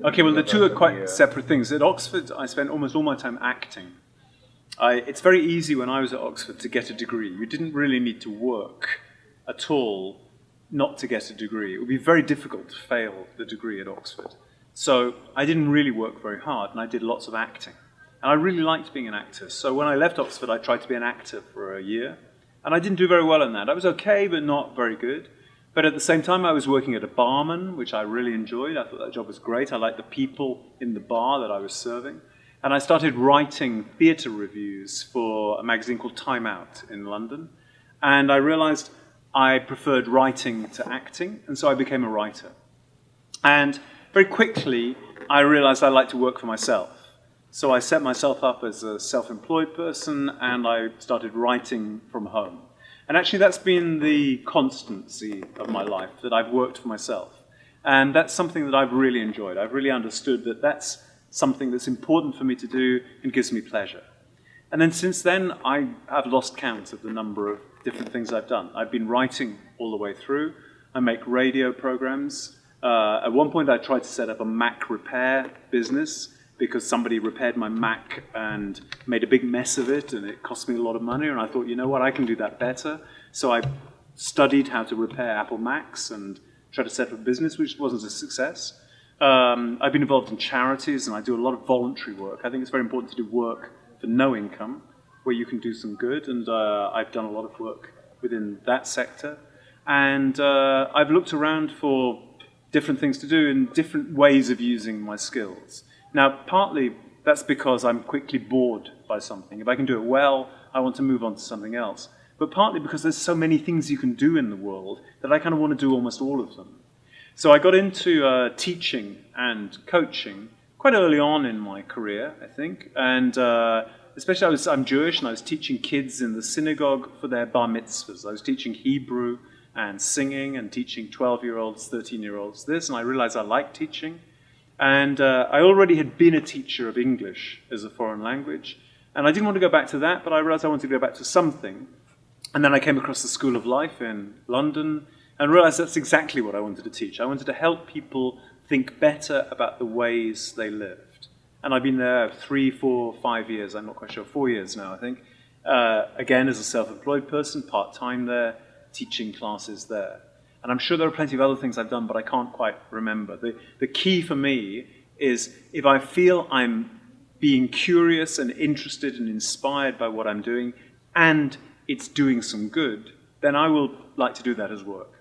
Okay, well, the two are quite separate things. At Oxford, I spent almost all my time acting. It's very easy when I was at Oxford to get a degree. You didn't really need to work at all not to get a degree. It would be very difficult to fail the degree at Oxford. So I didn't really work very hard, and I did lots of acting. And I really liked being an actor. So when I left Oxford, I tried to be an actor for a year. And I didn't do very well in that. I was okay, but not very good. But at the same time, I was working at a barman, which I really enjoyed. I thought that job was great. I liked the people in the bar that I was serving. And I started writing theatre reviews for a magazine called Time Out in London. And I realized I preferred writing to acting, and so I became a writer. And very quickly, I realized I liked to work for myself. So I set myself up as a self-employed person, and I started writing from home. And actually, that's been the constancy of my life, that I've worked for myself. And that's something that I've really enjoyed. I've really understood that that's something that's important for me to do and gives me pleasure. And then since then, I have lost count of the number of different things I've done. I've been writing all the way through. I make radio programs. At one point, I tried to set up a Mac repair business because somebody repaired my Mac and made a big mess of it, and it cost me a lot of money. And I thought, you know what, I can do that better. So I studied how to repair Apple Macs and tried to set up a business, which wasn't a success. I've been involved in charities, and I do a lot of voluntary work. I think it's very important to do work for no income, where you can do some good, and I've done a lot of work within that sector. And I've looked around for different things to do and different ways of using my skills. Now, partly that's because I'm quickly bored by something. If I can do it well, I want to move on to something else. But partly because there's so many things you can do in the world that I kind of want to do almost all of them. So I got into teaching and coaching quite early on in my career, I think. And especially I'm Jewish, and I was teaching kids in the synagogue for their bar mitzvahs. I was teaching Hebrew and singing and teaching 12-year-olds, 13-year-olds this, and I realized I liked teaching. And I already had been a teacher of English as a foreign language. And I didn't want to go back to that, but I realized I wanted to go back to something. And then I came across the School of Life in London and realized that's exactly what I wanted to teach. I wanted to help people think better about the ways they lived. And I've been there 3, 4, 5 years. I'm not quite sure, 4 years now, I think. Again, as a self-employed person, part-time there, teaching classes there. And I'm sure there are plenty of other things I've done, but I can't quite remember. The key for me is if I feel I'm being curious and interested and inspired by what I'm doing, and it's doing some good, then I will like to do that as work.